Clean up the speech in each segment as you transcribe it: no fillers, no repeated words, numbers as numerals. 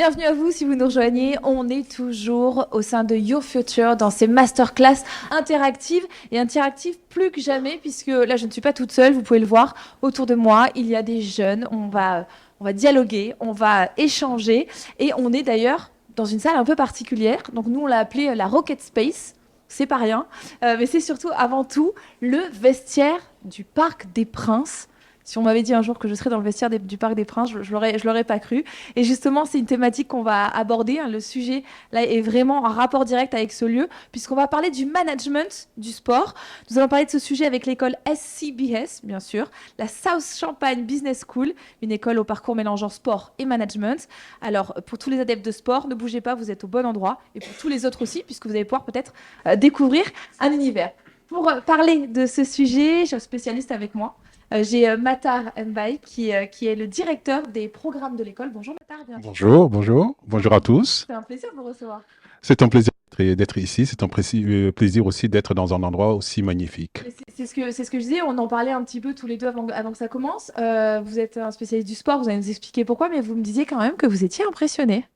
Bienvenue à vous si vous nous rejoignez. On est toujours au sein de Your Future dans ces masterclass interactives et interactives plus que jamais puisque là je ne suis pas toute seule, vous pouvez le voir autour de moi, il y a des jeunes, on va dialoguer, on va échanger et on est d'ailleurs dans une salle un peu particulière. Donc nous on l'a appelée la Rocket Space. C'est pas rien, mais c'est surtout avant tout le vestiaire du Parc des Princes. Si on m'avait dit un jour que je serais dans le vestiaire du Parc des Princes, je l'aurais pas cru. Et justement, c'est une thématique qu'on va aborder, hein. Le sujet là est vraiment en rapport direct avec ce lieu, puisqu'on va parler du management du sport. Nous allons parler de ce sujet avec l'école SCBS, bien sûr, la South Champagne Business School, une école au parcours mélangeant sport et management. Alors, pour tous les adeptes de sport, ne bougez pas, vous êtes au bon endroit. Et pour tous les autres aussi, puisque vous allez pouvoir peut-être découvrir un univers. Pour parler de ce sujet, j'ai un spécialiste avec moi. J'ai Matar Mbaye qui est le directeur des programmes de l'école. Bonjour Matar, bienvenue. Bonjour à tous. C'est un plaisir de vous recevoir. C'est un plaisir d'être ici, c'est un plaisir aussi d'être dans un endroit aussi magnifique. C'est ce que je disais, on en parlait un petit peu tous les deux avant que ça commence. Vous êtes un spécialiste du sport, vous allez nous expliquer pourquoi, mais vous me disiez quand même que vous étiez impressionné.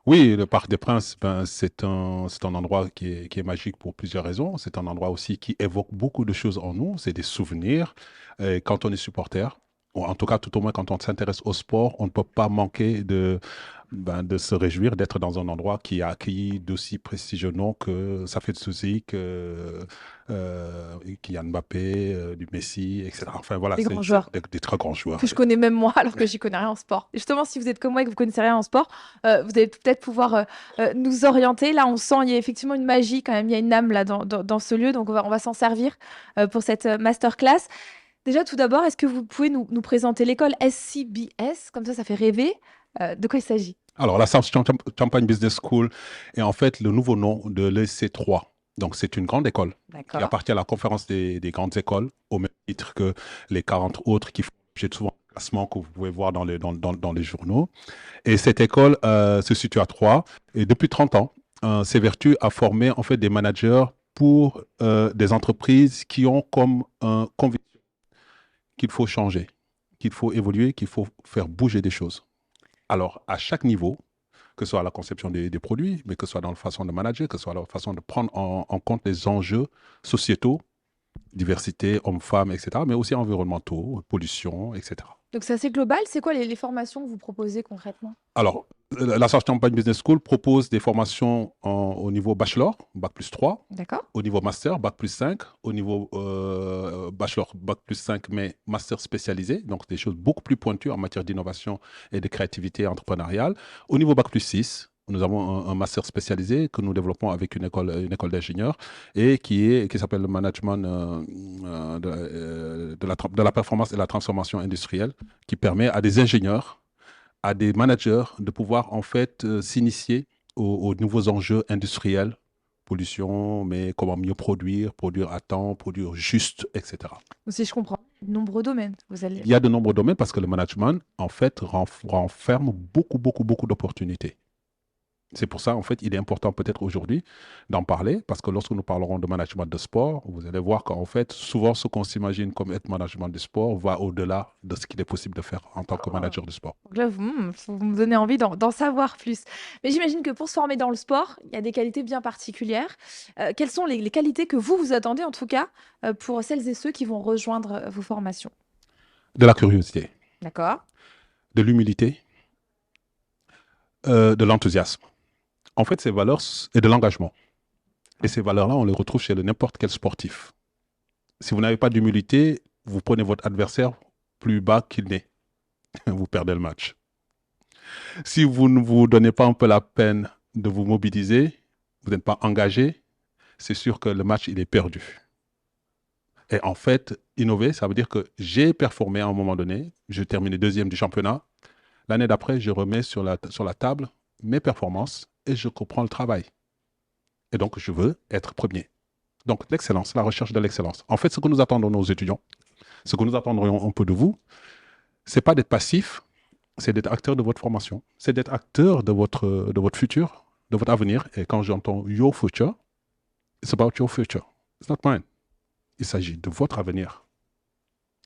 Oui, le Parc des Princes, c'est un endroit qui est magique pour plusieurs raisons. C'est un endroit aussi qui évoque beaucoup de choses en nous, c'est des souvenirs. Quand on est supporter, ou en tout cas, tout au moins quand on s'intéresse au sport, on ne peut pas manquer de se réjouir d'être dans un endroit qui a accueilli d'aussi prestigieux noms que Safet Souzi, Kylian Mbappé, du Messi, etc. Enfin voilà, Des c'est grands c'est joueurs des très grands joueurs. que je connais même moi alors que j'y connais rien en sport. Et justement, si vous êtes comme moi et que vous connaissez rien en sport, vous allez peut-être pouvoir nous orienter. Là, on sent il y a effectivement une magie quand même, il y a une âme là dans ce lieu, donc on va s'en servir pour cette masterclass. Déjà, tout d'abord, est-ce que vous pouvez nous présenter l'école SCBS? Comme ça fait rêver. De quoi il s'agit? Alors, la Champagne Business School est en fait le nouveau nom de l'EC3. Donc, c'est une grande école qui D'accord. appartient à la conférence des grandes écoles, au même titre que les 40 autres qui font l'objet de souvent un classement que vous pouvez voir dans les journaux. Et cette école se situe à Troyes. Et depuis 30 ans, s'évertue à former en fait des managers pour des entreprises qui ont comme conviction qu'il faut changer, qu'il faut évoluer, qu'il faut faire bouger des choses. Alors, à chaque niveau, que ce soit la conception des produits, mais que ce soit dans la façon de manager, que ce soit la façon de prendre en compte les enjeux sociétaux, diversité, hommes-femmes, etc., mais aussi environnementaux, pollution, etc. Donc c'est assez global. C'est quoi les formations que vous proposez concrètement? Alors, la Champagne Business School propose des formations au niveau bachelor, bac plus 3, D'accord. au niveau master, bac plus 5, au niveau bachelor, bac plus 5, mais master spécialisé, donc des choses beaucoup plus pointues en matière d'innovation et de créativité entrepreneuriale. Au niveau bac plus 6, nous avons un master spécialisé que nous développons avec une école d'ingénieurs et qui s'appelle le management de la performance et la transformation industrielle, qui permet à des ingénieurs, à des managers de pouvoir en fait s'initier aux nouveaux enjeux industriels, pollution, mais comment mieux produire à temps, produire juste, etc. Donc, si je comprends, de nombreux domaines. Vous allez. Il y a de nombreux domaines parce que le management, en fait, renferme beaucoup, beaucoup, beaucoup d'opportunités. C'est pour ça, en fait, il est important peut-être aujourd'hui d'en parler, parce que lorsque nous parlerons de management de sport, vous allez voir qu'en fait, souvent, ce qu'on s'imagine comme être management de sport va au-delà de ce qu'il est possible de faire en tant que Ah. manager de sport. Donc là, vous me donnez envie d'en savoir plus. Mais j'imagine que pour se former dans le sport, il y a des qualités bien particulières. Quelles sont les qualités que vous attendez, en tout cas, pour celles et ceux qui vont rejoindre vos formations? De la curiosité, D'accord. de l'humilité, de l'enthousiasme. En fait, ces valeurs et de l'engagement. Et ces valeurs-là, on les retrouve chez n'importe quel sportif. Si vous n'avez pas d'humilité, vous prenez votre adversaire plus bas qu'il n'est. Vous perdez le match. Si vous ne vous donnez pas un peu la peine de vous mobiliser, vous n'êtes pas engagé, c'est sûr que le match, il est perdu. Et en fait, innover, ça veut dire que j'ai performé à un moment donné, je termine deuxième du championnat. L'année d'après, je remets sur la table mes performances et je comprends le travail. Et donc, je veux être premier. Donc, l'excellence, la recherche de l'excellence. En fait, ce que nous attendons de nos étudiants, ce que nous attendrions un peu de vous, c'est pas d'être passif, c'est d'être acteur de votre formation, c'est d'être acteur de votre futur, de votre avenir. Et quand j'entends your future, it's about your future. It's not mine. Il s'agit de votre avenir.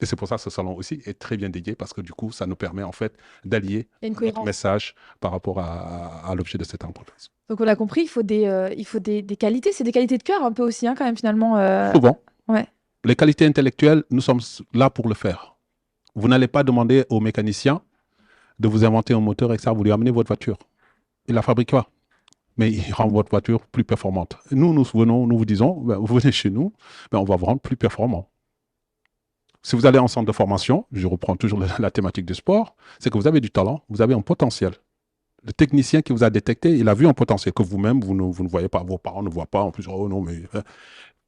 Et c'est pour ça que ce salon aussi est très bien dédié parce que du coup, ça nous permet en fait d'allier Il y a une notre cohérence. message par rapport à l'objet de cette entreprise. Donc on l'a compris, il faut des qualités. C'est des qualités de cœur un peu aussi, hein, quand même, finalement. Souvent, Ouais. les qualités intellectuelles, nous sommes là pour le faire. Vous n'allez pas demander au mécanicien de vous inventer un moteur et ça, vous lui amenez votre voiture. Il la fabrique pas, mais il rend votre voiture plus performante. Nous vous disons, ben, vous venez chez nous, ben, on va vous rendre plus performant. Si vous allez en centre de formation, je reprends toujours la thématique du sport, c'est que vous avez du talent, vous avez un potentiel. Le technicien qui vous a détecté, il a vu un potentiel que vous-même, vous ne voyez pas, vos parents ne voient pas, en plus, oh non, mais...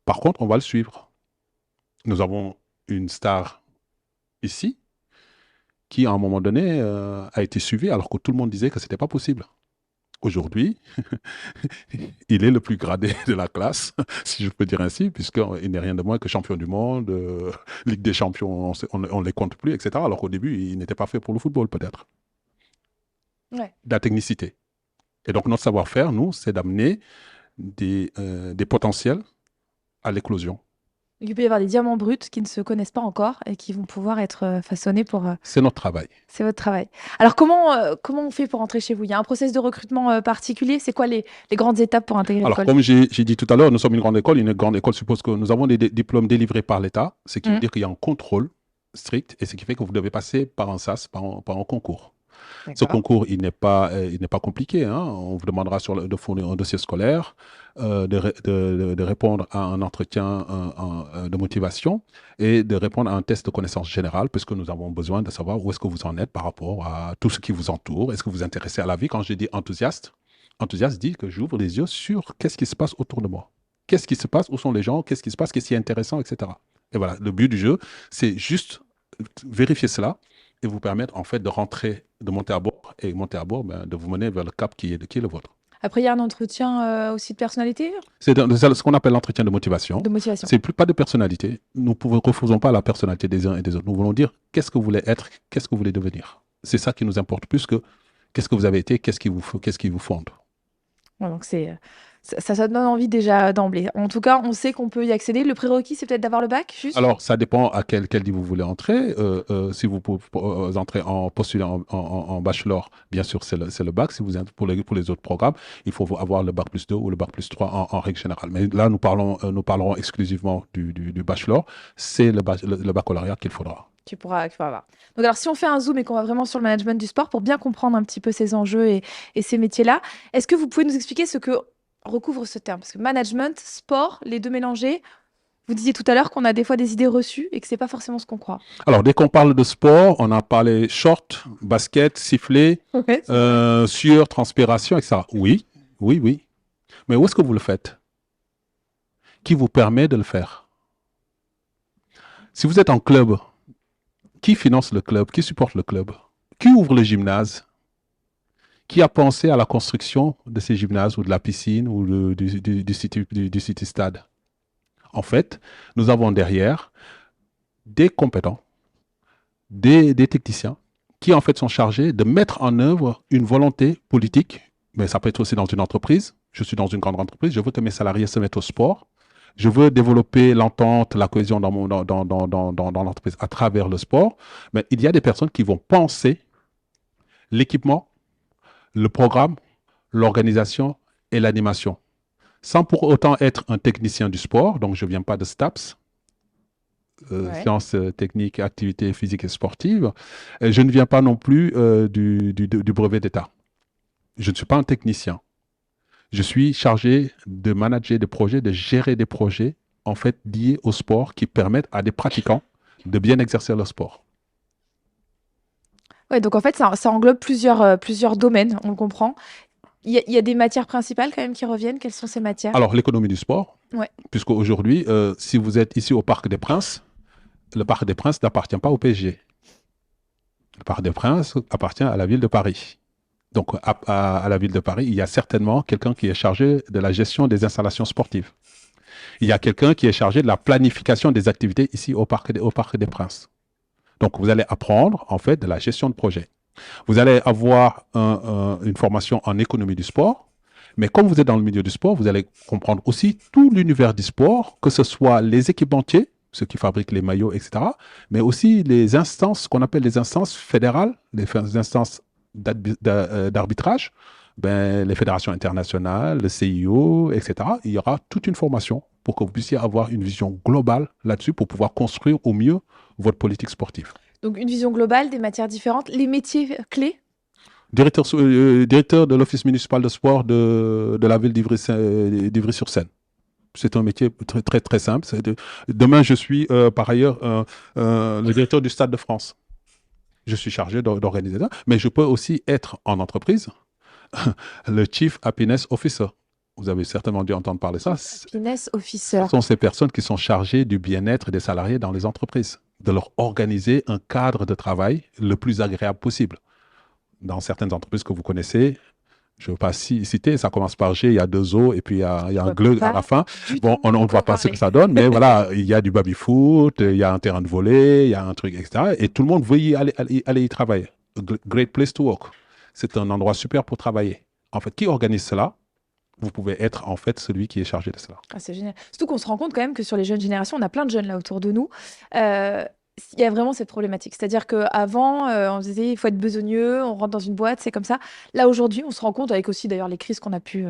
Par contre, on va le suivre. Nous avons une star ici qui, à un moment donné, a été suivie alors que tout le monde disait que ce n'était pas possible. Aujourd'hui, il est le plus gradé de la classe, si je peux dire ainsi, puisqu'il n'est rien de moins que champion du monde, Ligue des champions, on ne les compte plus, etc. Alors qu'au début, il n'était pas fait pour le football, peut-être. Ouais. La technicité. Et donc, notre savoir-faire, nous, c'est d'amener des potentiels à l'éclosion. Il peut y avoir des diamants bruts qui ne se connaissent pas encore et qui vont pouvoir être façonnés pour... C'est notre travail. C'est votre travail. Alors, comment on fait pour entrer chez vous? Il y a un process de recrutement particulier? C'est quoi les grandes étapes pour intégrer Alors, l'école? comme j'ai dit tout à l'heure, nous sommes une grande école. Une grande école suppose que nous avons des diplômes délivrés par l'État, ce qui veut dire qu'il y a un contrôle strict et ce qui fait que vous devez passer par un SAS, par un concours. Ce concours, il n'est pas compliqué, hein. On vous demandera de fournir un dossier scolaire, de répondre à un entretien de motivation et de répondre à un test de connaissance générale, puisque nous avons besoin de savoir où est-ce que vous en êtes par rapport à tout ce qui vous entoure. Est-ce que vous vous intéressez à la vie? Quand je dis enthousiaste dit que j'ouvre les yeux sur qu'est-ce qui se passe autour de moi. Qu'est-ce qui se passe? Où sont les gens? Qu'est-ce qui se passe? Qu'est-ce qui est intéressant, etc. Et voilà, le but du jeu, c'est juste vérifier cela et vous permettre en fait de rentrer, de monter à bord et monter à bord, ben, de vous mener vers le cap qui est le vôtre. Après, il y a un entretien aussi de personnalité, C'est ce qu'on appelle l'entretien de motivation. de motivation. C'est plus pas de personnalité. Nous ne refusons pas la personnalité des uns et des autres. Nous voulons dire qu'est-ce que vous voulez être, qu'est-ce que vous voulez devenir. C'est ça qui nous importe plus que qu'est-ce que vous avez été, qu'est-ce qui vous fonde. Ouais, donc ça donne envie déjà d'emblée. En tout cas, on sait qu'on peut y accéder. Le prérequis, c'est peut-être d'avoir le bac, juste? Alors, ça dépend à quel niveau vous voulez entrer. Si vous entrez en postulant en bachelor, bien sûr, c'est le bac. Si vous êtes pour les autres programmes, il faut avoir le bac plus 2 ou le bac plus 3 en règle générale. Mais là, nous parlerons exclusivement du bachelor. C'est le baccalauréat qu'il faudra. Tu pourras avoir. Donc alors, si on fait un zoom et qu'on va vraiment sur le management du sport pour bien comprendre un petit peu ces enjeux et ces métiers-là, est-ce que vous pouvez nous expliquer ce que recouvre ce terme? Parce que management, sport, les deux mélangés, vous disiez tout à l'heure qu'on a des fois des idées reçues et que c'est pas forcément ce qu'on croit. Alors, dès qu'on parle de sport, on a parlé short, basket, sifflet, Ouais, sueur, transpiration, etc. Oui, oui, oui. Mais où est-ce que vous le faites? Qui vous permet de le faire? Si vous êtes en club, qui finance le club? Qui supporte le club? Qui ouvre le gymnase? Qui a pensé à la construction de ces gymnases ou de la piscine ou du city stade? En fait, nous avons derrière des compétents, des techniciens qui en fait sont chargés de mettre en œuvre une volonté politique, mais ça peut être aussi dans une entreprise. Je suis dans une grande entreprise, je veux que mes salariés se mettent au sport. Je veux développer l'entente, la cohésion dans l'entreprise à travers le sport. Mais il y a des personnes qui vont penser l'équipement, le programme, l'organisation et l'animation. Sans pour autant être un technicien du sport, donc je ne viens pas de STAPS, sciences techniques, activités physiques et sportives. Je ne viens pas non plus du brevet d'État. Je ne suis pas un technicien. Je suis chargé de manager des projets, de gérer des projets en fait liés au sport qui permettent à des pratiquants de bien exercer leur sport. Ouais, donc en fait, ça englobe plusieurs domaines, on le comprend. Il y a des matières principales quand même qui reviennent. Quelles sont ces matières? Alors, l'économie du sport, Ouais. puisque aujourd'hui, si vous êtes ici au Parc des Princes, le Parc des Princes n'appartient pas au PSG. Le Parc des Princes appartient à la ville de Paris. Donc, à la ville de Paris, il y a certainement quelqu'un qui est chargé de la gestion des installations sportives. Il y a quelqu'un qui est chargé de la planification des activités ici au Parc des Princes. Donc, vous allez apprendre, en fait, de la gestion de projet. Vous allez avoir une formation en économie du sport, mais comme vous êtes dans le milieu du sport, vous allez comprendre aussi tout l'univers du sport, que ce soit les équipementiers, ceux qui fabriquent les maillots, etc. Mais aussi les instances qu'on appelle les instances fédérales, les instances d'arbitrage, ben, les fédérations internationales, le CIO, etc. Il y aura toute une formation pour que vous puissiez avoir une vision globale là-dessus pour pouvoir construire au mieux votre politique sportive. Donc une vision globale des matières différentes, les métiers clés. Directeur de l'Office municipal de sport de la ville d'Ivry-sur-Seine. C'est un métier très, très, très simple. Demain, je suis par ailleurs le directeur du Stade de France. Je suis chargé d'organiser ça, mais je peux aussi être en entreprise le Chief Happiness Officer. Vous avez certainement dû entendre parler de ça. Happiness Officer. Ce sont ces personnes qui sont chargées du bien-être des salariés dans les entreprises, de leur organiser un cadre de travail le plus agréable possible. Dans certaines entreprises que vous connaissez, je ne veux pas citer, ça commence par G, il y a 2 O et puis il y a un gleu à la fin. Bon, on ne voit pas ce que ça donne, mais voilà, il y a du baby-foot, il y a un terrain de volley, il y a un truc, etc. Et tout le monde veut aller y travailler. A great place to work. C'est un endroit super pour travailler. En fait, qui organise cela? Vous pouvez être en fait celui qui est chargé de cela. Ah, c'est génial. Surtout qu'on se rend compte quand même que sur les jeunes générations, on a plein de jeunes là autour de nous. Il y a vraiment cette problématique. C'est-à-dire qu'avant, on se disait il faut être besogneux, on rentre dans une boîte, c'est comme ça. Là, aujourd'hui, on se rend compte, avec aussi d'ailleurs les crises qu'on a pu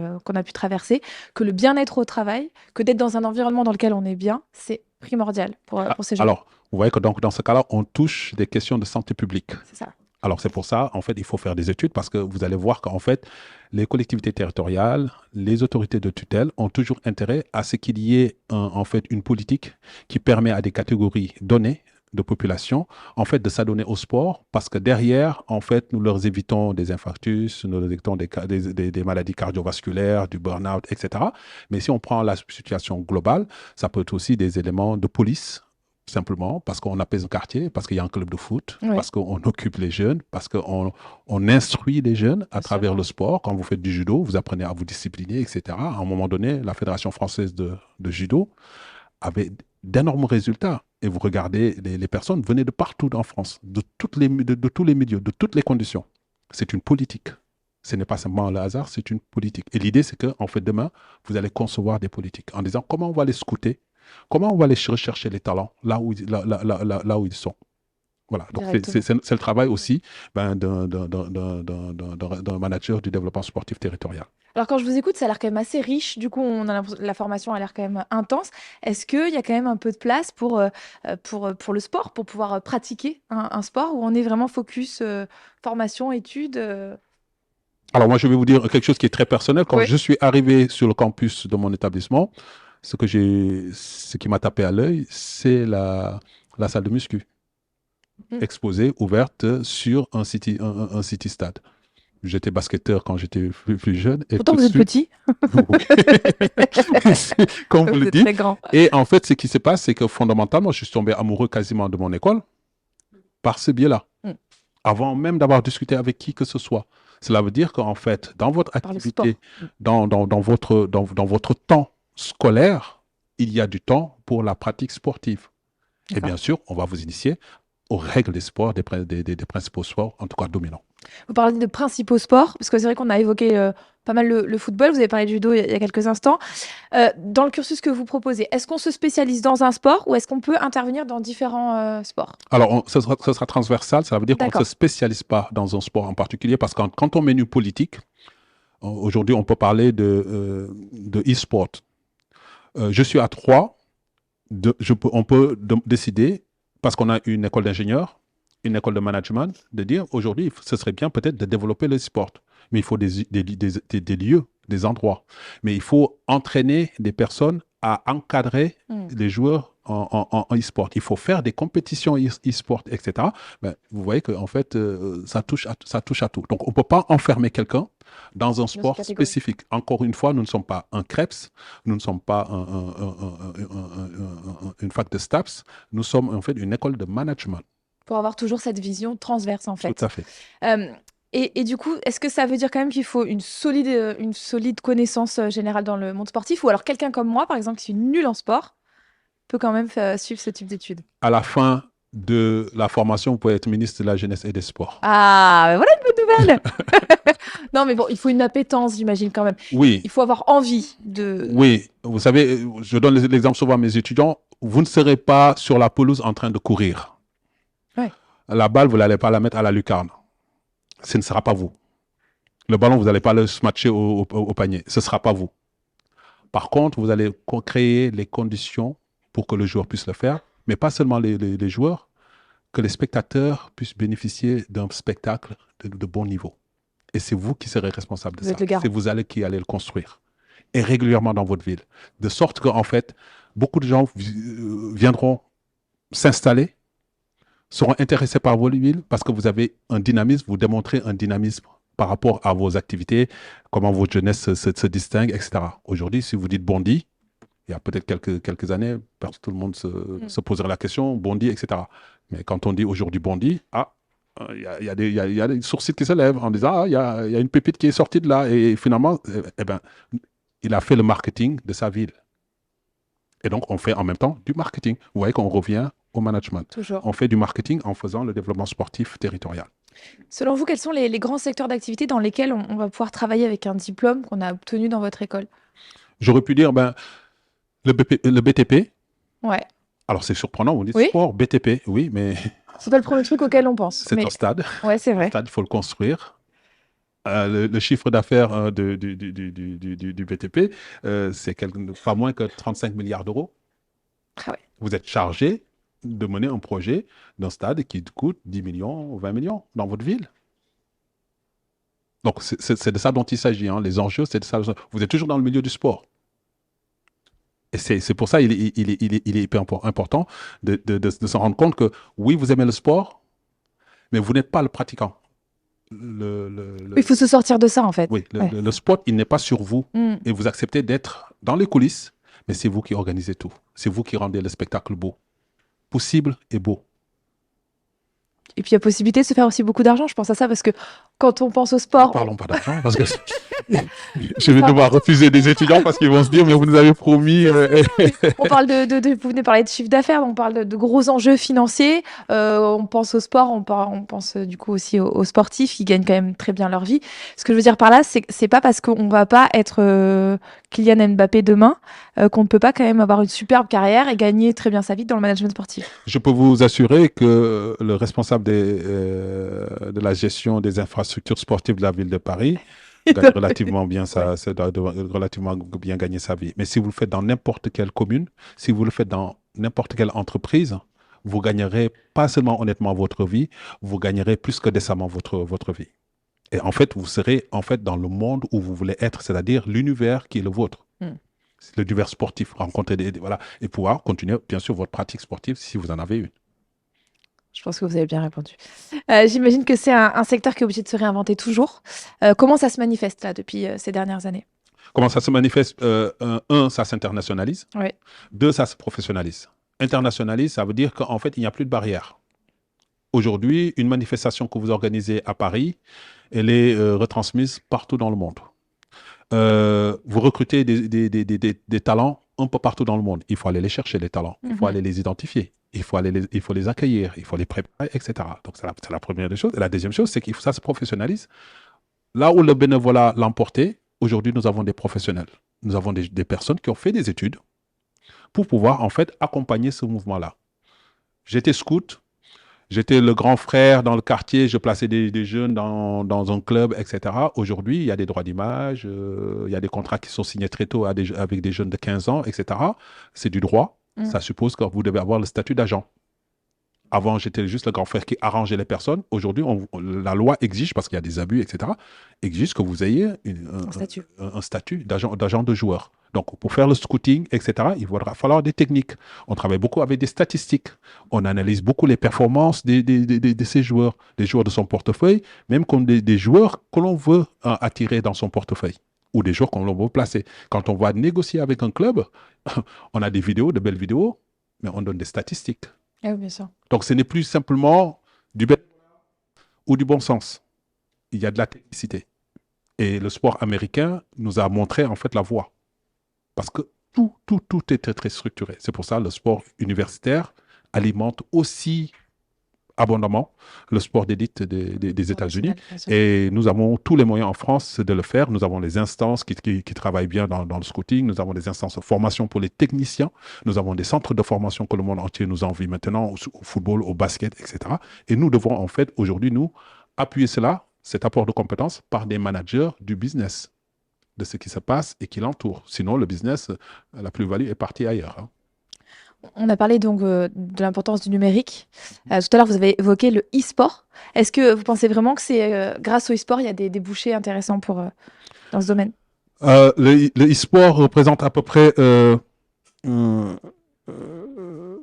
traverser, que le bien-être au travail, que d'être dans un environnement dans lequel on est bien, c'est primordial pour ces jeunes. Alors, vous voyez que donc, dans ce cas-là, on touche des questions de santé publique. C'est ça. Alors, c'est pour ça, en fait, il faut faire des études parce que vous allez voir qu'en fait, les collectivités territoriales, les autorités de tutelle ont toujours intérêt à ce qu'il y ait en fait une politique qui permet à des catégories données de population, en fait, de s'adonner au sport parce que derrière, en fait, nous leur évitons des infarctus, nous leur évitons des maladies cardiovasculaires, du burn-out, etc. Mais si on prend la situation globale, ça peut être aussi des éléments de police, simplement parce qu'on apaise un quartier, parce qu'il y a un club de foot, Oui. parce qu'on occupe les jeunes, parce qu'on instruit les jeunes à travers le sport. Quand vous faites du judo, vous apprenez à vous discipliner, etc. À un moment donné, la Fédération française de judo avait d'énormes résultats. Et vous regardez, les personnes venaient de partout en France, de tous les milieux, de toutes les conditions. C'est une politique. Ce n'est pas simplement le hasard, c'est une politique. Et l'idée, c'est qu'en fait, demain, vous allez concevoir des politiques en disant comment on va les scouter, comment on va aller rechercher les talents là où ils sont. Voilà, donc c'est le travail aussi d'un manager du développement sportif territorial. Alors quand je vous écoute, ça a l'air quand même assez riche. Du coup, la formation a l'air quand même intense. Est-ce qu'il y a quand même un peu de place pour le sport, pour pouvoir pratiquer un sport où on est vraiment focus formation, études Alors moi, je vais vous dire quelque chose qui est très personnel. Quand Oui. je suis arrivé sur le campus de mon établissement, ce qui m'a tapé à l'œil, c'est la salle de muscu. Exposée, ouverte sur un city stade. J'étais basketteur quand j'étais plus jeune. Et Pourtant, vous êtes petit. Comme vous le dites. Très grand. Et en fait, ce qui se passe, c'est que fondamentalement, je suis tombé amoureux quasiment de mon école par ce biais-là. Avant même d'avoir discuté avec qui que ce soit. Cela veut dire qu'en fait, dans votre activité, dans votre temps scolaire, il y a du temps pour la pratique sportive. Et bien sûr, on va vous initier aux règles des sports, des principaux sports, en tout cas dominants. Vous parlez de principaux sports, parce que c'est vrai qu'on a évoqué pas mal le football, vous avez parlé de judo il y a quelques instants. Dans le cursus que vous proposez, est-ce qu'on se spécialise dans un sport ou est-ce qu'on peut intervenir dans différents sports? Alors, ce sera transversal, ça veut dire qu'on ne se spécialise pas dans un sport en particulier, parce que quand on met une politique, aujourd'hui on peut parler de e-sport. Je suis à 3, on peut décider, parce qu'on a une école d'ingénieurs, une école de management, de dire aujourd'hui, ce serait bien peut-être de développer le sport. Mais il faut des lieux, des endroits. Mais il faut entraîner des personnes à encadrer les joueurs en e-sport. Il faut faire des compétitions e-sport, etc. Ben, vous voyez qu'en fait, ça touche à tout. Donc, on ne peut pas enfermer quelqu'un dans un sport spécifique. Encore une fois, nous ne sommes pas un CREPS, nous ne sommes pas une fac de STAPS, nous sommes en fait une école de management. Pour avoir toujours cette vision transverse, en fait. Tout à fait. Et du coup, est-ce que ça veut dire quand même qu'il faut une solide connaissance générale dans le monde sportif, ou alors quelqu'un comme moi, par exemple, qui suis nul en sport, peut quand même suivre ce type d'études? À la fin de la formation, vous pouvez être ministre de la Jeunesse et des Sports. Ah, voilà une bonne nouvelle. Non, mais bon, il faut une appétence, j'imagine, quand même. Oui. Il faut avoir envie de... Oui, vous savez, je donne l'exemple souvent à mes étudiants. vous ne serez pas sur la pelouse en train de courir. Ouais. La balle, vous n'allez pas la mettre à la lucarne. Ce ne sera pas vous. Le ballon, vous n'allez pas le smatcher au panier. Ce ne sera pas vous. Par contre, vous allez créer les conditions pour que le joueur puisse le faire, mais pas seulement les joueurs, que les spectateurs puissent bénéficier d'un spectacle de bon niveau. Et c'est vous qui serez responsable de Vous ça. êtes le garant. C'est vous qui allez le construire. Et régulièrement dans votre ville. De sorte qu'en fait, beaucoup de gens viendront s'installer, seront intéressés par vos villes parce que vous avez un dynamisme, vous démontrez un dynamisme par rapport à vos activités, comment votre jeunesse se distingue, etc. Aujourd'hui, si vous dites Bondy, il y a peut-être quelques années, tout le monde se poserait la question, Bondy, etc. Mais quand on dit aujourd'hui Bondy, il y a des sourcils qui se lèvent en disant, il y a une pépite qui est sortie de là. Et finalement, il a fait le marketing de sa ville. Et donc, on fait en même temps du marketing. Vous voyez qu'on revient au management. Toujours. On fait du marketing en faisant le développement sportif territorial. Selon vous, quels sont les grands secteurs d'activité dans lesquels on va pouvoir travailler avec un diplôme qu'on a obtenu dans votre école? J'aurais pu dire, le BTP. Ouais. Alors, c'est surprenant, on dit Oui. sport, BTP, oui, mais C'est pas le premier truc auquel on pense. c'est un stade. Ouais, c'est vrai. Un stade, il faut le construire. Le chiffre d'affaires du BTP, c'est pas moins que 35 milliards d'euros. Ah ouais. Vous êtes chargé de mener un projet d'un stade qui coûte 10 millions ou 20 millions dans votre ville. Donc, c'est de ça dont il s'agit. Hein. Les enjeux, c'est de ça. Vous êtes toujours dans le milieu du sport. Et c'est pour ça qu'il est hyper important de se rendre compte que, oui, vous aimez le sport, mais vous n'êtes pas le pratiquant. Il faut se sortir de ça, en fait. Oui, le sport, il n'est pas sur vous. Et vous acceptez d'être dans les coulisses, mais c'est vous qui organisez tout. C'est vous qui rendez le spectacle beau. Possible et beau. Et puis, il y a possibilité de se faire aussi beaucoup d'argent. Je pense à ça parce que quand on pense au sport... Ne parlons pas d'argent parce que je vais devoir refuser des étudiants parce qu'ils vont se dire, mais vous nous avez promis... On parle vous venez de parler de chiffre d'affaires, on parle de gros enjeux financiers. On pense au sport, on pense du coup aussi aux sportifs qui gagnent quand même très bien leur vie. Ce que je veux dire par là, c'est pas parce qu'on va pas être Kylian Mbappé demain qu'on ne peut pas quand même avoir une superbe carrière et gagner très bien sa vie dans le management sportif. Je peux vous assurer que le responsable de la gestion des infrastructures sportives de la ville de Paris gagne relativement bien relativement bien gagner sa vie. Mais si vous le faites dans n'importe quelle commune, si vous le faites dans n'importe quelle entreprise, vous gagnerez pas seulement honnêtement votre vie, vous gagnerez plus que décemment votre vie. Et en fait, vous serez dans le monde où vous voulez être, c'est-à-dire l'univers qui est le vôtre. L'univers sportif, rencontrer voilà, et pouvoir continuer, bien sûr, votre pratique sportive si vous en avez une. Je pense que vous avez bien répondu. J'imagine que c'est un secteur qui est obligé de se réinventer toujours. Comment ça se manifeste là depuis ces dernières années? Comment ça se manifeste? Ça s'internationalise. Oui. 2, ça se professionnalise. Internationalise, ça veut dire qu'en fait, il n'y a plus de barrière. Aujourd'hui, une manifestation que vous organisez à Paris, elle est retransmise partout dans le monde. Vous recrutez des talents un peu partout dans le monde. Il faut aller les chercher, les talents. Il faut aller les identifier. Il faut les accueillir. Il faut les préparer, etc. Donc, c'est la première des choses. Et la deuxième chose, c'est que ça se professionnalise. Là où le bénévolat l'a emporté, aujourd'hui, nous avons des professionnels. Nous avons des personnes qui ont fait des études pour pouvoir, en fait, accompagner ce mouvement-là. J'étais scout. J'étais le grand frère dans le quartier, je plaçais des jeunes dans un club, etc. Aujourd'hui, il y a des droits d'image, il y a des contrats qui sont signés très tôt avec des jeunes de 15 ans, etc. C'est du droit. Ça suppose que vous devez avoir le statut d'agent. Avant, j'étais juste le grand frère qui arrangeait les personnes. Aujourd'hui, la loi exige, parce qu'il y a des abus, etc., exige que vous ayez un statut d'agent de joueur. Donc, pour faire le scouting, etc., il va falloir des techniques. On travaille beaucoup avec des statistiques. On analyse beaucoup les performances de ces joueurs, des joueurs de son portefeuille, même comme des joueurs que l'on veut attirer dans son portefeuille ou des joueurs qu'on veut placer. Quand on va négocier avec un club, on a des vidéos, de belles vidéos, mais on donne des statistiques. Ah oui, bien sûr. Donc, ce n'est plus simplement du bénévolat ou du bon sens. Il y a de la technicité. Et le sport américain nous a montré en fait la voie. Parce que tout est très, très structuré. C'est pour ça que le sport universitaire alimente aussi abondamment le sport d'élite des États-Unis. Bien sûr. Et nous avons tous les moyens en France de le faire. Nous avons les instances qui travaillent bien dans le scouting. Nous avons des instances de formation pour les techniciens. Nous avons des centres de formation que le monde entier nous envie maintenant au football, au basket, etc. Et nous devons en fait aujourd'hui nous appuyer cela, cet apport de compétences, par des managers du business, de ce qui se passe et qui l'entoure. Sinon, le business, la plus-value est partie ailleurs. Hein. On a parlé donc de l'importance du numérique. Tout à l'heure, vous avez évoqué le e-sport. Est-ce que vous pensez vraiment que c'est grâce au e-sport, il y a des débouchés intéressants dans ce domaine? Le e-sport représente à peu près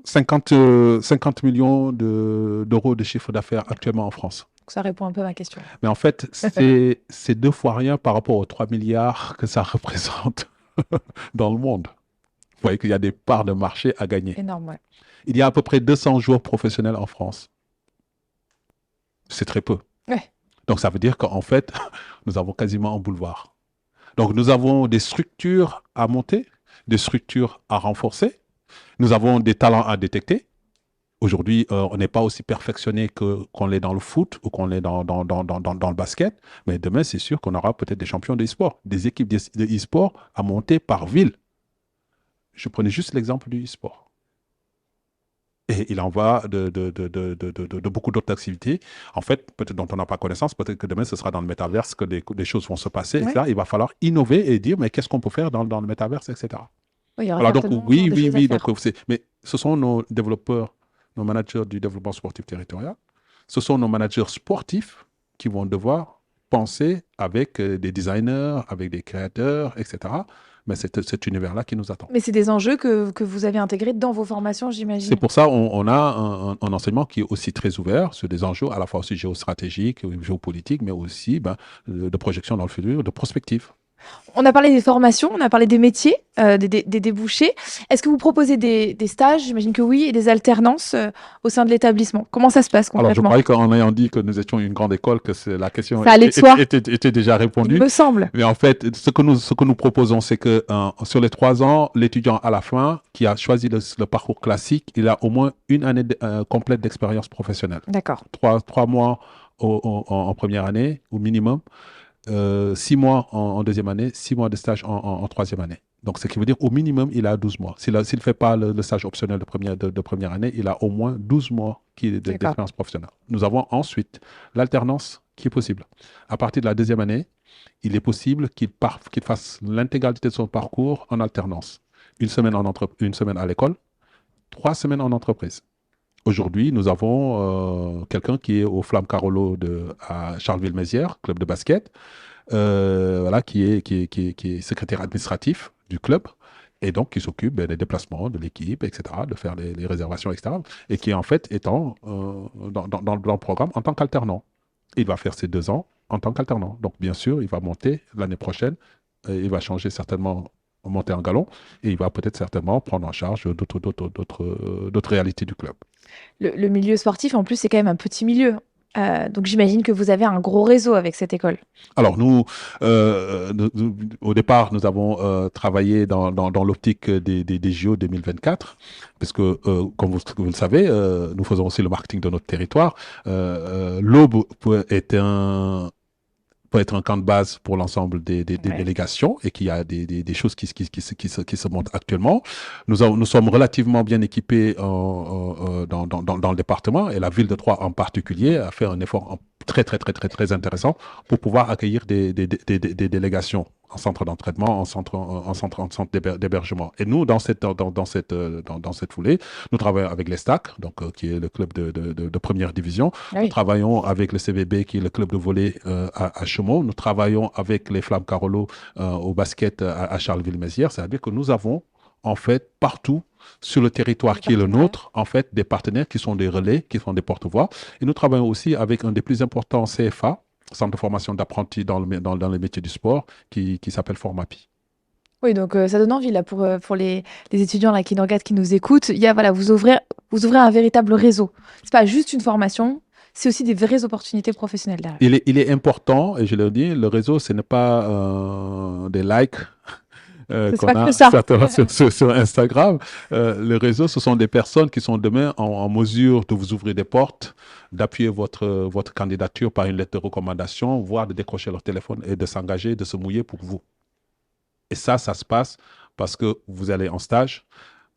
50 millions d'euros de chiffre d'affaires actuellement en France. Donc, ça répond un peu à ma question. Mais en fait, c'est 2 fois rien par rapport aux 3 milliards que ça représente dans le monde. Vous voyez qu'il y a des parts de marché à gagner. Énorme, ouais. Il y a à peu près 200 joueurs professionnels en France. C'est très peu. Ouais. Donc ça veut dire qu'en fait, nous avons quasiment un boulevard. Donc nous avons des structures à monter, des structures à renforcer. Nous avons des talents à détecter. Aujourd'hui, on n'est pas aussi perfectionné qu'on l'est dans le foot ou qu'on l'est dans le basket. Mais demain, c'est sûr qu'on aura peut-être des champions de e-sport, des équipes de e-sport à monter par ville. Je prenais juste l'exemple du e-sport. Et il en va de beaucoup d'autres activités. En fait, peut-être dont on n'a pas connaissance, peut-être que demain, ce sera dans le métaverse que des choses vont se passer. Ouais. Etc. Il va falloir innover et dire, mais qu'est-ce qu'on peut faire dans le métaverse, etc. Oui, il y aura Alors donc, certainement oui. des choses à faire. Donc, mais ce sont nos développeurs, nos managers du développement sportif territorial. Ce sont nos managers sportifs qui vont devoir penser avec des designers, avec des créateurs, etc. Mais c'est cet univers-là qui nous attend. Mais c'est des enjeux que vous avez intégrés dans vos formations, j'imagine. C'est pour ça qu'on a un enseignement qui est aussi très ouvert sur des enjeux à la fois aussi géostratégiques, géopolitiques, mais aussi de projection dans le futur, de prospective. On a parlé des formations, on a parlé des métiers, des débouchés. Est-ce que vous proposez des stages, j'imagine que oui, et des alternances au sein de l'établissement? Comment ça se passe Alors, je concrètement? croyais qu'en ayant dit que nous étions une grande école, que la question Ça allait de soi. était déjà répondue. Il me semble. Mais en fait, ce que nous proposons, c'est que sur les 3 ans, l'étudiant à la fin, qui a choisi le parcours classique, il a au moins une année complète d'expérience professionnelle. D'accord. 3 mois en première année, au minimum. 6 mois en deuxième année, 6 mois de stage en troisième année. Donc, ce qui veut dire au minimum, il a 12 mois. S'il ne fait pas le stage optionnel de première année, il a au moins 12 mois d'expérience professionnelle. Nous avons ensuite l'alternance qui est possible. À partir de la deuxième année, il est possible qu'il fasse l'intégralité de son parcours en alternance. Une semaine à l'école, 3 semaines en entreprise. Aujourd'hui, nous avons quelqu'un qui est au Flamme Carolo à Charleville-Mézières, club de basket, qui est secrétaire administratif du club et donc qui s'occupe des déplacements de l'équipe, etc., de faire les réservations, etc., et qui en fait est dans le programme en tant qu'alternant. Il va faire ses 2 ans en tant qu'alternant. Donc, bien sûr, il va monter l'année prochaine, il va changer certainement monter en galon et il va peut-être certainement prendre en charge d'autres réalités du club. Le milieu sportif, en plus, c'est quand même un petit milieu. Donc j'imagine que vous avez un gros réseau avec cette école. Alors nous, au départ, nous avons travaillé dans l'optique des JO 2024, parce que, comme vous le savez, nous faisons aussi le marketing de notre territoire. L'Aube peut être un camp de base pour l'ensemble des délégations et qu'il y a des choses qui se montent actuellement. Nous sommes relativement bien équipés dans le département et la ville de Troyes en particulier a fait un effort très intéressant pour pouvoir accueillir des délégations en centre d'entraînement, en centre d'hébergement. Et nous, dans cette foulée, nous travaillons avec l'ESTAC, qui est le club de première division. Oui. Nous travaillons avec le CVB, qui est le club de volley à Chaumont. Nous travaillons avec les Flammes Carolo au basket à Charleville-Mézières. C'est-à-dire que nous avons, en fait, partout sur le territoire qui est le nôtre, en fait, des partenaires qui sont des relais, qui sont des porte-voix. Et nous travaillons aussi avec un des plus importants CFA, centre de formation d'apprentis dans les métiers du sport, qui s'appelle Formapi. Oui, donc ça donne envie là pour les étudiants là, qui nous regardent, qui nous écoutent. Il y a, voilà, vous ouvrez un véritable réseau. C'est pas juste une formation, c'est aussi des vraies opportunités professionnelles derrière. Il est important, et je le dis, le réseau, ce n'est pas des likes C'est qu'on pas que a ça. certainement sur Instagram. Les réseaux, ce sont des personnes qui sont demain en mesure de vous ouvrir des portes, d'appuyer votre candidature par une lettre de recommandation, voire de décrocher leur téléphone et de s'engager, de se mouiller pour vous. Et ça se passe parce que vous allez en stage,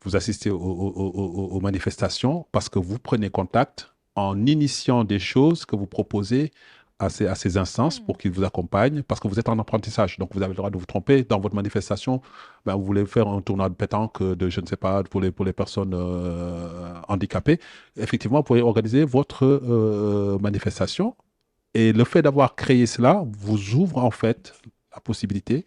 vous assistez aux manifestations, parce que vous prenez contact en initiant des choses que vous proposez à ces instances pour qu'ils vous accompagnent, parce que vous êtes en apprentissage. Donc, vous avez le droit de vous tromper. Dans votre manifestation, vous voulez faire un tournoi de pétanque je ne sais pas, pour les personnes handicapées. Effectivement, vous pouvez organiser votre manifestation. Et le fait d'avoir créé cela vous ouvre en fait la possibilité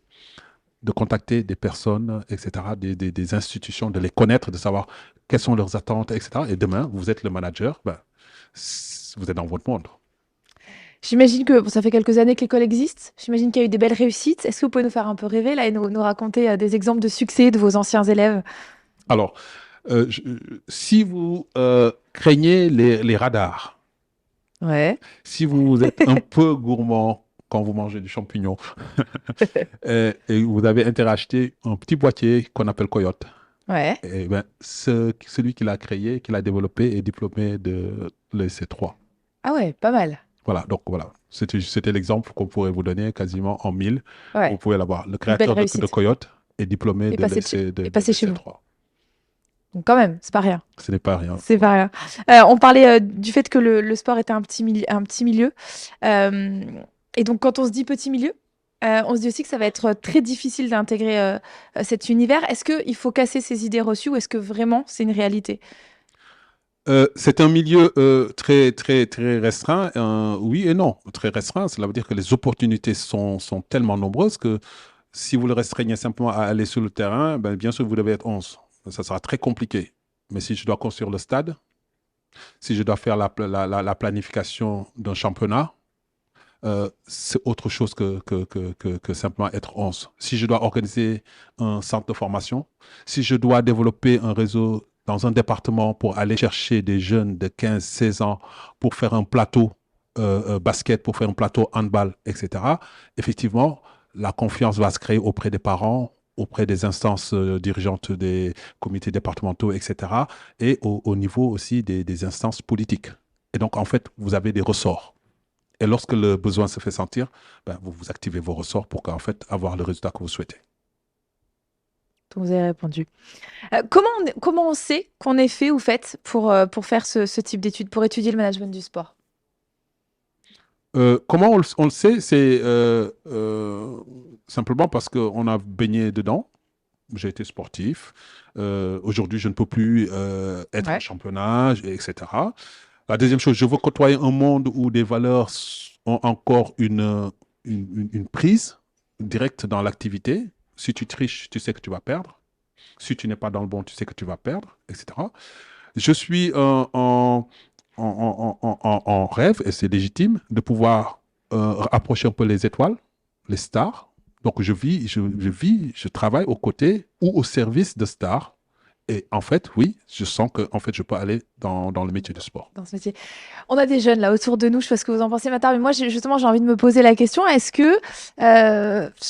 de contacter des personnes, etc., des institutions, de les connaître, de savoir quelles sont leurs attentes, etc. Et demain, vous êtes le manager, vous êtes dans votre monde. J'imagine que ça fait quelques années que l'école existe. J'imagine qu'il y a eu des belles réussites. Est-ce que vous pouvez nous faire un peu rêver là et nous raconter des exemples de succès de vos anciens élèves? Alors, si vous craignez les radars, Ouais. si vous êtes un peu gourmand quand vous mangez du champignon, et vous avez intérêt à acheter un petit boîtier qu'on appelle Coyote, Ouais. et celui qui l'a créé, qui l'a développé, est diplômé de l'EC3. Ah ouais, pas mal. Voilà, donc voilà, c'était l'exemple qu'on pourrait vous donner quasiment en 1000. Ouais. Vous pouvez l'avoir. Le Une belle créateur de réussite. Coyote est diplômé Et de passé chez vous. l'EC3. Donc quand même, c'est pas rien. Ce n'est pas rien. C'est pas rien. On parlait du fait que le sport était un petit milieu. Et donc, quand on se dit petit milieu, on se dit aussi que ça va être très difficile d'intégrer cet univers. Est-ce qu'il faut casser ces idées reçues ou est-ce que vraiment c'est une réalité? C'est un milieu très, très, très restreint. Oui et non. Très restreint, cela veut dire que les opportunités sont tellement nombreuses que si vous le restreignez simplement à aller sur le terrain, bien sûr, vous devez être 11. Ça sera très compliqué. Mais si je dois construire le stade, si je dois faire la planification d'un championnat, c'est autre chose que simplement être 11. Si je dois organiser un centre de formation, si je dois développer un réseau dans un département pour aller chercher des jeunes de 15, 16 ans pour faire un plateau basket, pour faire un plateau handball, etc., effectivement, la confiance va se créer auprès des parents, auprès des instances dirigeantes des comités départementaux, etc., et au niveau aussi des instances politiques. Et donc, en fait, vous avez des ressorts. Et lorsque le besoin se fait sentir, vous activez vos ressorts pour qu'en fait, avoir le résultat que vous souhaitez. Donc, vous avez répondu. Comment on sait qu'on est fait ou fait pour faire ce type d'études, pour étudier le management du sport? Comment on le sait? C'est simplement parce qu'on a baigné dedans. J'ai été sportif. Aujourd'hui, je ne peux plus être en championnat, etc. La deuxième chose, je veux côtoyer un monde où des valeurs ont encore une prise directe dans l'activité. Si tu triches, tu sais que tu vas perdre. Si tu n'es pas dans le bon, tu sais que tu vas perdre, etc. Je suis en rêve, et c'est légitime, de pouvoir approcher un peu les étoiles, les stars. Donc je travaille aux côtés ou au service de stars. Et en fait, oui, je sens que en fait, je peux aller dans le métier du sport. Dans ce métier. On a des jeunes là autour de nous, je sais pas ce que vous en pensez, Matar, mais moi justement j'ai envie de me poser la question, est-ce que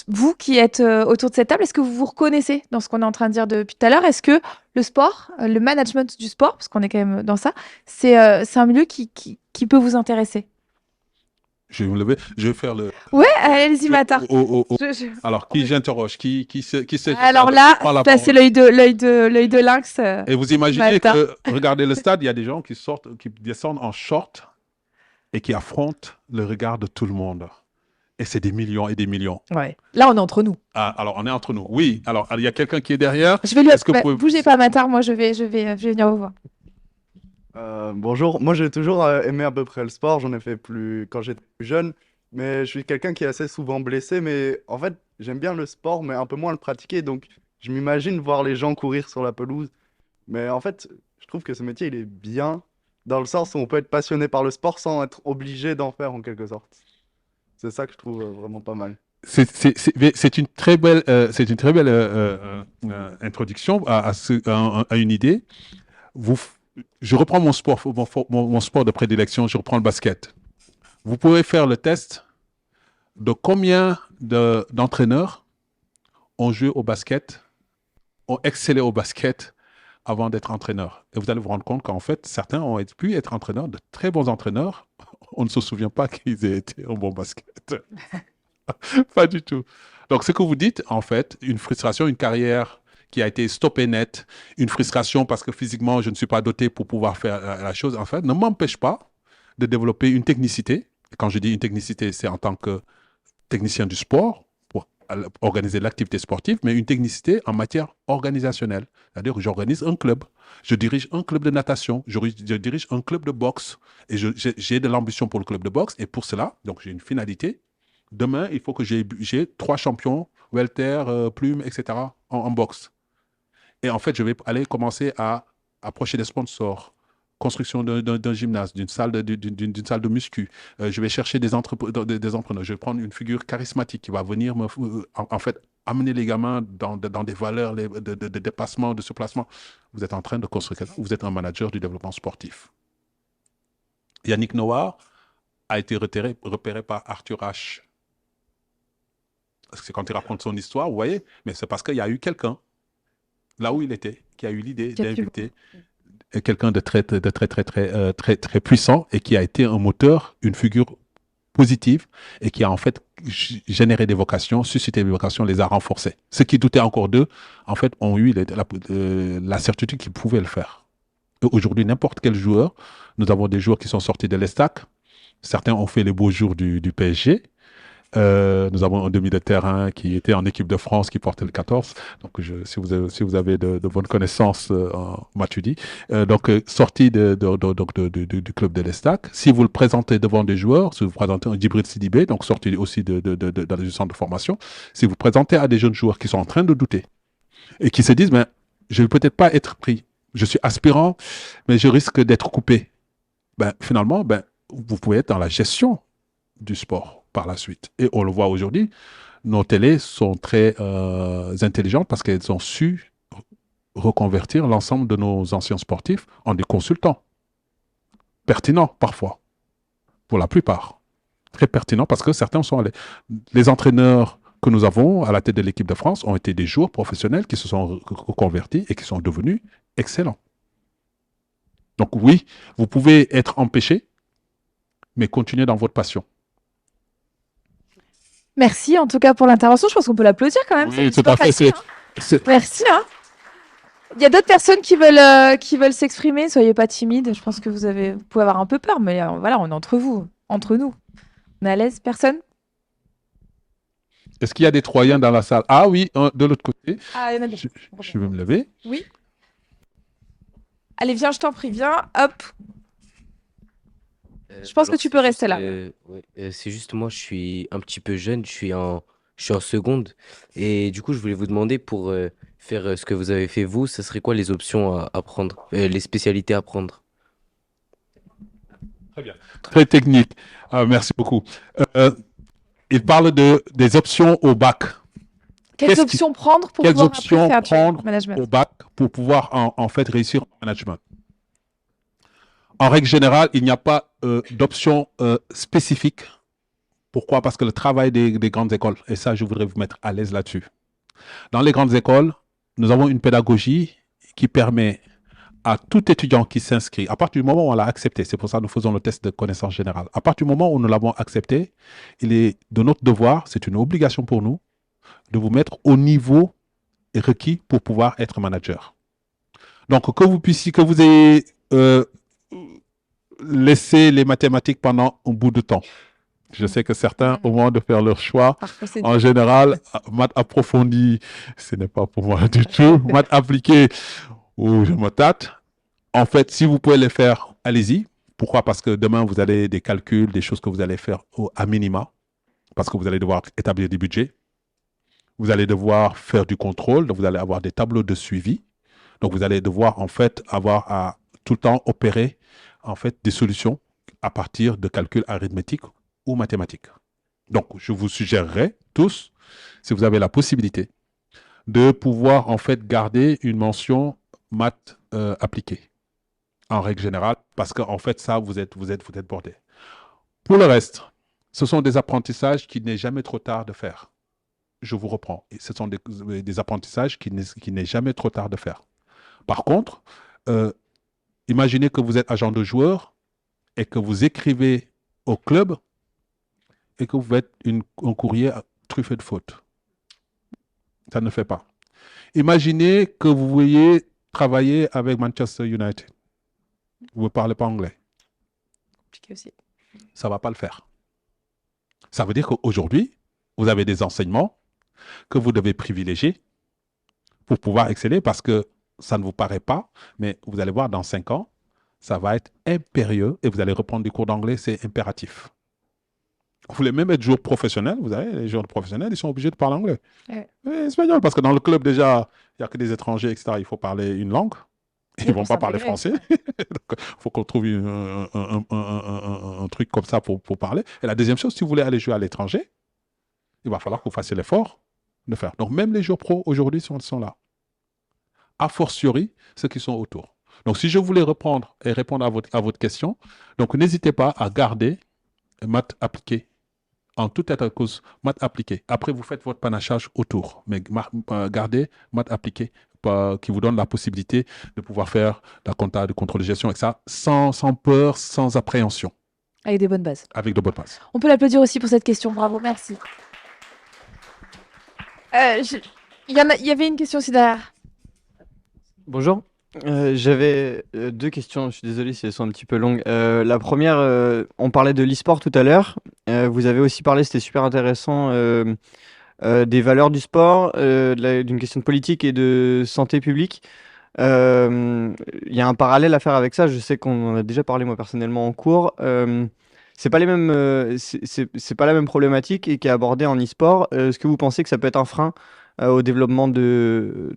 vous qui êtes autour de cette table, est-ce que vous vous reconnaissez dans ce qu'on est en train de dire depuis tout à l'heure? Est-ce que le sport, le management du sport, parce qu'on est quand même dans ça, c'est un milieu qui peut vous intéresser? Je vais me lever, je vais faire le... Ouais, allez-y Matar. Alors, qui j'interroge? Qui sait? Alors là, ça c'est l'œil de lynx. Et vous imaginez Matar. que, regardez le stade, il y a des gens qui descendent en short et qui affrontent le regard de tout le monde. Et c'est des millions et des millions. Ouais. Là, on est entre nous. Ah, alors, on est entre nous. Oui. Alors, il y a quelqu'un qui est derrière. Je vais lui... Bougez pas, Matar. Moi, je vais venir vous voir. Bonjour. Moi, j'ai toujours aimé à peu près le sport. J'en ai fait plus quand j'étais plus jeune. Mais je suis quelqu'un qui est assez souvent blessé. Mais en fait, j'aime bien le sport, mais un peu moins le pratiquer. Donc, je m'imagine voir les gens courir sur la pelouse. Mais en fait, je trouve que ce métier, il est bien dans le sens où on peut être passionné par le sport sans être obligé d'en faire en quelque sorte. C'est ça que je trouve vraiment pas mal. C'est une très belle, introduction à une idée. Je reprends mon sport de prédilection, je reprends le basket. Vous pouvez faire le test de combien d'entraîneurs ont joué au basket, ont excellé au basket avant d'être entraîneurs. Et vous allez vous rendre compte qu'en fait, certains ont pu être entraîneurs, de très bons entraîneurs. On ne se souvient pas qu'ils aient été un bon basket. Pas du tout. Donc, ce que vous dites, en fait, une frustration, une carrière qui a été stoppée net, une frustration parce que physiquement, je ne suis pas doté pour pouvoir faire la chose, en fait, ne m'empêche pas de développer une technicité. Quand je dis une technicité, c'est en tant que technicien du sport, pour organiser l'activité sportive, mais une technicité en matière organisationnelle. C'est-à-dire que j'organise un club, je dirige un club de natation, je dirige un club de boxe, et j'ai de l'ambition pour le club de boxe, et pour cela, donc j'ai une finalité. Demain, il faut que j'ai 3 champions, welter, plume, etc. en boxe. Et en fait, je vais aller commencer à approcher des sponsors, construction d'un gymnase, d'une salle de muscu. Je vais chercher des entrepreneurs. Je vais prendre une figure charismatique qui va venir en fait, amener les gamins dans des valeurs de dépassement, de surplacement. Vous êtes en train de construire quelque chose. Vous êtes un manager du développement sportif. Yannick Noah a été repéré par Arthur H. Parce que quand il raconte son histoire, vous voyez, mais c'est parce qu'il y a eu quelqu'un, là où il était, qui a eu l'idée d'inviter quelqu'un de très puissant et qui a été un moteur, une figure positive et qui a en fait généré des vocations, suscité des vocations, les a renforcées. Ceux qui doutaient encore d'eux, en fait, ont eu la certitude qu'ils pouvaient le faire. Aujourd'hui, n'importe quel joueur, nous avons des joueurs qui sont sortis de l'ESTAC, certains ont fait les beaux jours du PSG. Nous avons un demi de terrain qui était en équipe de France, qui portait le 14. Donc, si vous avez de bonnes connaissances en Matuidi, sorti du club de l'Estac. Si vous le présentez devant des joueurs, si vous présentez un Djibril Sidibé, donc sorti aussi du centre de formation, si vous présentez à des jeunes joueurs qui sont en train de douter et qui se disent, mais je ne vais peut-être pas être pris, je suis aspirant, mais je risque d'être coupé. Finalement, vous pouvez être dans la gestion du sport par la suite. Et on le voit aujourd'hui, nos télés sont très intelligentes parce qu'elles ont su reconvertir l'ensemble de nos anciens sportifs en des consultants. Pertinents parfois, pour la plupart. Très pertinents parce que certains sont allés. Les entraîneurs que nous avons à la tête de l'équipe de France ont été des joueurs professionnels qui se sont reconvertis et qui sont devenus excellents. Donc oui, vous pouvez être empêché, mais continuez dans votre passion. Merci en tout cas pour l'intervention. Je pense qu'on peut l'applaudir quand même. Oui, tout à fait. Merci. Il y a d'autres personnes qui veulent s'exprimer. Soyez pas timides. Je pense que vous pouvez avoir un peu peur, mais voilà, on est entre nous. On est à l'aise. Personne? Est-ce qu'il y a des Troyens dans la salle? Ah oui, de l'autre côté. Ah, il y en a deux. Je vais me lever. Oui. Allez, viens, je t'en prie, viens. Hop. Je pense que tu peux rester là. C'est juste moi, je suis un petit peu jeune, je suis en seconde. Et du coup, je voulais vous demander pour faire ce que vous avez fait vous, ce serait quoi les options à prendre, les spécialités à prendre? Très bien. Très technique. Merci beaucoup. Il parle des options au bac. Quelles options prendre pour pouvoir après faire du management au bac pour pouvoir en fait réussir en management? En règle générale, il n'y a pas d'option spécifique. Pourquoi? Parce que le travail des grandes écoles, et ça, je voudrais vous mettre à l'aise là-dessus. Dans les grandes écoles, nous avons une pédagogie qui permet à tout étudiant qui s'inscrit, à partir du moment où on l'a accepté, c'est pour ça que nous faisons le test de connaissance générale, à partir du moment où nous l'avons accepté, il est de notre devoir, c'est une obligation pour nous, de vous mettre au niveau requis pour pouvoir être manager. Donc, que vous ayez laissé les mathématiques pendant un bout de temps. Je sais que certains, au moment de faire leur choix, en général, maths approfondi, ce n'est pas pour moi du tout. Maths appliqué, je me tâte. En fait, si vous pouvez les faire, allez-y. Pourquoi? Parce que demain, vous avez des calculs, des choses que vous allez faire à minima, parce que vous allez devoir établir des budgets. Vous allez devoir faire du contrôle, donc vous allez avoir des tableaux de suivi. Donc, vous allez devoir, en fait, avoir à tout le temps opérer, en fait, des solutions à partir de calculs arithmétiques ou mathématiques. Donc, je vous suggérerais tous, si vous avez la possibilité, de pouvoir, en fait, garder une mention maths appliquée, en règle générale, parce qu'en fait, ça, vous êtes bordé. Pour le reste, ce sont des apprentissages qu'il n'est jamais trop tard de faire. je vous reprends. Et ce sont des apprentissages qui n'est jamais trop tard de faire. Par contre, imaginez que vous êtes agent de joueur et que vous écrivez au club et que vous faites un courrier truffé de fautes. Ça ne fait pas. Imaginez que vous vouliez travailler avec Manchester United. Vous ne parlez pas anglais. Compliqué aussi. Ça ne va pas le faire. Ça veut dire qu'aujourd'hui, vous avez des enseignements que vous devez privilégier pour pouvoir exceller parce que ça ne vous paraît pas, mais vous allez voir dans 5 ans, ça va être impérieux et vous allez reprendre des cours d'anglais, c'est impératif. Vous voulez même être joueur professionnel, vous avez les joueurs professionnels, ils sont obligés de parler anglais. Ouais. Et espagnol, parce que dans le club déjà, il n'y a que des étrangers, etc. Il faut parler une langue. Ils ne Oui, vont pour pas parler s'intégrer. français. Il faut qu'on trouve un truc comme ça pour parler. Et la deuxième chose, si vous voulez aller jouer à l'étranger, il va falloir que vous fassiez l'effort de faire. Donc même les joueurs pros aujourd'hui sont là. A fortiori, ceux qui sont autour. Donc si je voulais reprendre et répondre à votre question, donc n'hésitez pas à garder maths appliquées. En tout état de cause, maths appliquées. Après, vous faites votre panachage autour. Mais gardez maths appliquées qui vous donne la possibilité de pouvoir faire la compta, de contrôle de gestion, etc. Sans peur, sans appréhension, Avec des bonnes bases. avec de bonnes bases. On peut l'applaudir aussi pour cette question. Bravo, merci. Il y avait une question aussi derrière. Bonjour. J'avais deux questions, je suis désolé si elles sont un petit peu longues. La première, on parlait de l'e-sport tout à l'heure. Vous avez aussi parlé, c'était super intéressant, des valeurs du sport, d'une question de politique et de santé publique. Il y a un parallèle à faire avec ça. Je sais qu'on en a déjà parlé moi personnellement en cours. C'est pas les mêmes, c'est pas la même problématique et qui est abordée en e-sport. Est-ce que vous pensez que ça peut être un frein au développement de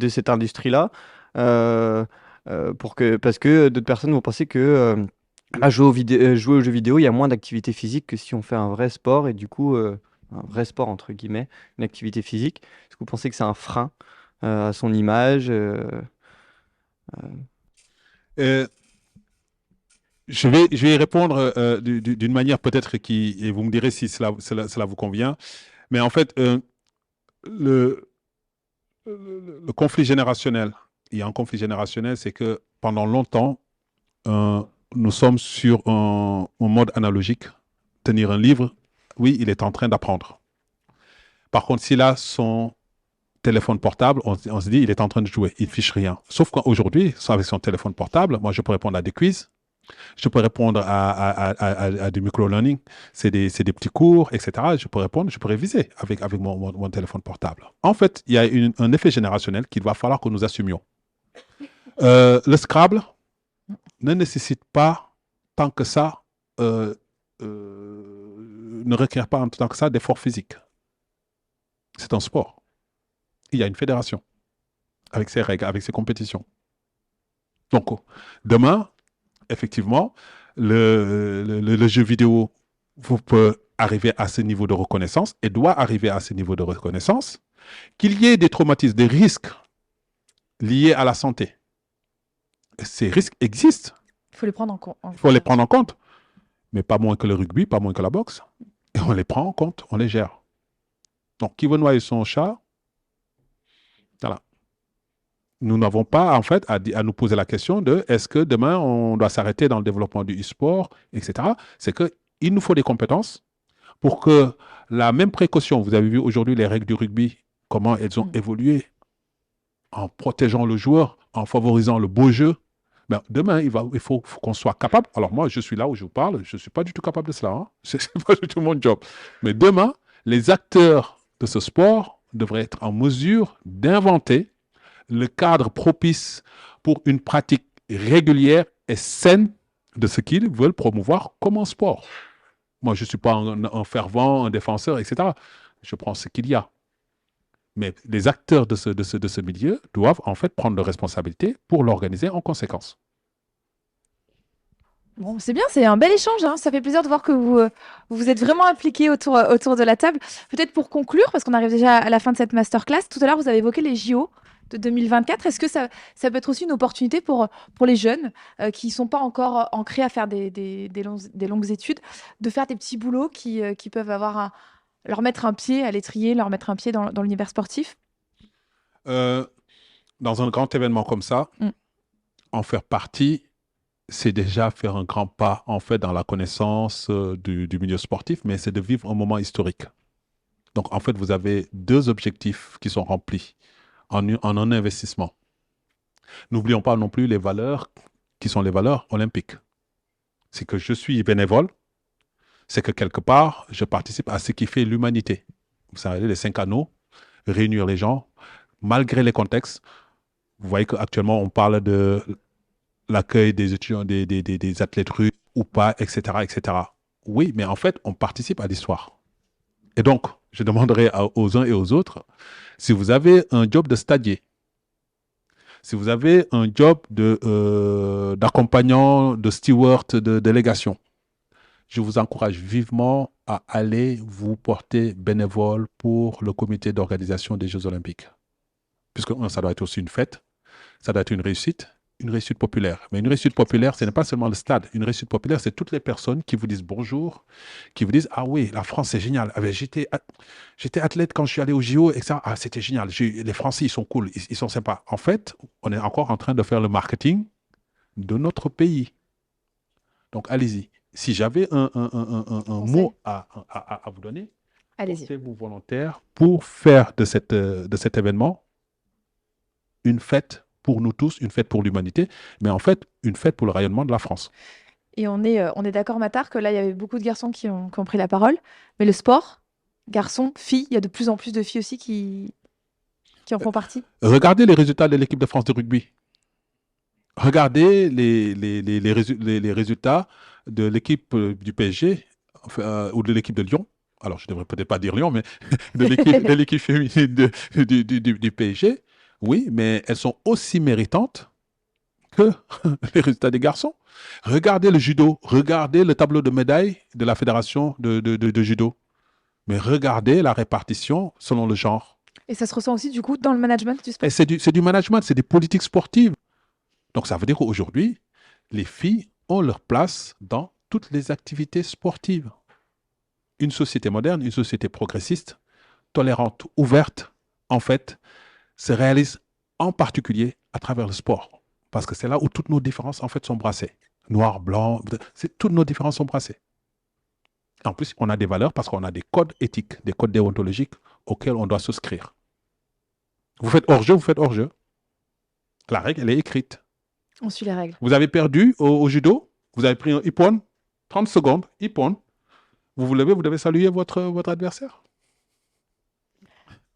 cette industrie-là? Parce que d'autres personnes vont penser que jouer aux jeux vidéo, il y a moins d'activité physique que si on fait un vrai sport et du coup, un vrai sport entre guillemets, une activité physique. Est-ce que vous pensez que c'est un frein à son image? Euh, je vais y répondre d'une manière peut-être et vous me direz si cela vous convient. Mais en fait, le conflit générationnel, il y a un conflit générationnel, c'est que pendant longtemps, nous sommes sur un mode analogique. Tenir un livre, oui, il est en train d'apprendre. Par contre, s'il a son téléphone portable, on se dit, il est en train de jouer, il ne fiche rien. Sauf qu'aujourd'hui, avec son téléphone portable, moi, je peux répondre à des quiz, je peux répondre à du micro-learning, c'est des petits cours, etc. Je peux répondre, je peux réviser avec mon téléphone portable. En fait, il y a un effet générationnel qu'il va falloir que nous assumions. Le Scrabble ne nécessite pas tant que ça, ne requiert pas tant que ça d'efforts physiques. C'est un sport. Il y a une fédération avec ses règles, avec ses compétitions. Donc, demain, effectivement, le jeu vidéo peut arriver à ce niveau de reconnaissance et doit arriver à ce niveau de reconnaissance, qu'il y ait des traumatismes, des risques liés à la santé. Ces risques existent. Il faut les prendre en compte. Il faut les prendre en compte, mais pas moins que le rugby, pas moins que la boxe. Et on les prend en compte, on les gère. Donc, qui veut noyer son chat? Voilà. Nous n'avons pas, en fait, à nous poser la question de est-ce que demain, on doit s'arrêter dans le développement du e-sport, etc. C'est qu'il nous faut des compétences pour que la même précaution, vous avez vu aujourd'hui les règles du rugby, comment elles ont évolué en protégeant le joueur, en favorisant le beau jeu. Ben, demain, il faut qu'on soit capable. Alors moi, je suis là où je vous parle, je ne suis pas du tout capable de cela. Hein. Ce n'est pas du tout mon job. Mais demain, les acteurs de ce sport devraient être en mesure d'inventer le cadre propice pour une pratique régulière et saine de ce qu'ils veulent promouvoir comme un sport. Moi, je ne suis pas un fervent, un défenseur, etc. Je prends ce qu'il y a. Mais les acteurs de ce milieu doivent en fait prendre leurs responsabilités pour l'organiser en conséquence. Bon, c'est bien, c'est un bel échange. Hein. Ça fait plaisir de voir que vous êtes vraiment impliqués autour de la table. Peut-être pour conclure, parce qu'on arrive déjà à la fin de cette masterclass, tout à l'heure, vous avez évoqué les JO de 2024. Est-ce que ça peut être aussi une opportunité pour les jeunes qui ne sont pas encore ancrés à faire des longues études, de faire des petits boulots qui peuvent avoir leur mettre un pied à l'étrier, leur mettre un pied dans l'univers sportif? Euh, dans un grand événement comme ça, Mm. en faire partie, c'est déjà faire un grand pas en fait dans la connaissance du milieu sportif, mais c'est de vivre un moment historique. Donc en fait, vous avez deux objectifs qui sont remplis en un investissement. N'oublions pas non plus les valeurs qui sont les valeurs olympiques. C'est que je suis bénévole, c'est que quelque part, je participe à ce qui fait l'humanité. Vous savez, les 5 anneaux, réunir les gens, malgré les contextes. Vous voyez qu'actuellement, on parle de l'accueil des étudiants, des athlètes russes ou pas, etc., etc. Oui, mais en fait, on participe à l'histoire. Et donc, je demanderai aux uns et aux autres, si vous avez un job de stadier, si vous avez un job d'accompagnant, de steward, de délégation, je vous encourage vivement à aller vous porter bénévole pour le comité d'organisation des Jeux Olympiques. Puisque ça doit être aussi une fête, ça doit être une réussite populaire. Mais une réussite populaire, ce n'est pas seulement le stade. Une réussite populaire, c'est toutes les personnes qui vous disent bonjour, qui vous disent « Ah oui, la France, c'est génial. Ah, ben, j'étais athlète quand je suis allé au JO, etc. Ah, c'était génial. Les Français, ils sont cool, ils sont sympas. » En fait, on est encore en train de faire le marketing de notre pays. Donc, allez-y. Si j'avais un mot à vous donner, Allez-y. portez-vous volontaire pour faire de cet événement une fête pour nous tous, une fête pour l'humanité, mais en fait, une fête pour le rayonnement de la France. Et on est d'accord, Matar, que là, il y avait beaucoup de garçons qui ont pris la parole. Mais le sport, garçons, filles, il y a de plus en plus de filles aussi qui en font partie. Regardez les résultats de l'équipe de France de rugby. Regardez les résultats de l'équipe du PSG ou de l'équipe de Lyon. Alors, je ne devrais peut-être pas dire Lyon, mais de l'équipe féminine du PSG. Oui, mais elles sont aussi méritantes que les résultats des garçons. Regardez le judo, regardez le tableau de médailles de la fédération de judo. Mais regardez la répartition selon le genre. Et ça se ressent aussi, du coup, dans le management du sport. Et c'est du management, c'est des politiques sportives. Donc, ça veut dire qu'aujourd'hui, les filles ont leur place dans toutes les activités sportives. Une société moderne, une société progressiste, tolérante, ouverte, en fait, se réalise en particulier à travers le sport. Parce que c'est là où toutes nos différences, en fait, sont brassées. Noir, blanc, toutes nos différences sont brassées. En plus, on a des valeurs parce qu'on a des codes éthiques, des codes déontologiques auxquels on doit souscrire. Vous faites hors-jeu, vous faites hors-jeu. La règle, elle est écrite. On suit les règles. Vous avez perdu au judo, vous avez pris un ippon, 30 secondes, ippon. Vous vous levez, vous devez saluer votre adversaire.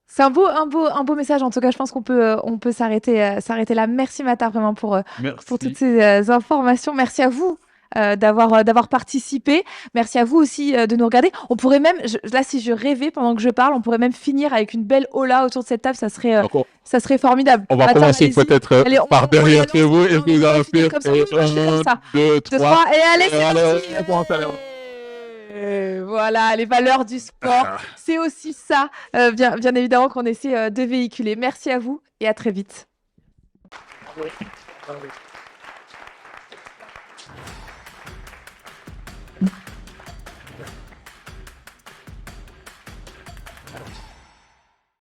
C'est un beau message. En tout cas, je pense qu'on peut s'arrêter là. Merci, Matar, vraiment pour toutes ces informations. Merci à vous d'avoir participé. Merci à vous aussi de nous regarder. On pourrait même, là, si je rêvais pendant que je parle, on pourrait même finir avec une belle hola autour de cette table. Ça serait formidable. On va Matar, commencer allez-y. peut-être Allez, par derrière chez vous et on puis vous allez faire comme ça. Oui, moi, je fais comme ça. 1, 2, 3. 3. Et allez, c'est allez, parti. on commence, allez. Voilà, les valeurs du sport. C'est aussi ça, bien évidemment, qu'on essaie de véhiculer. Merci à vous et à très vite.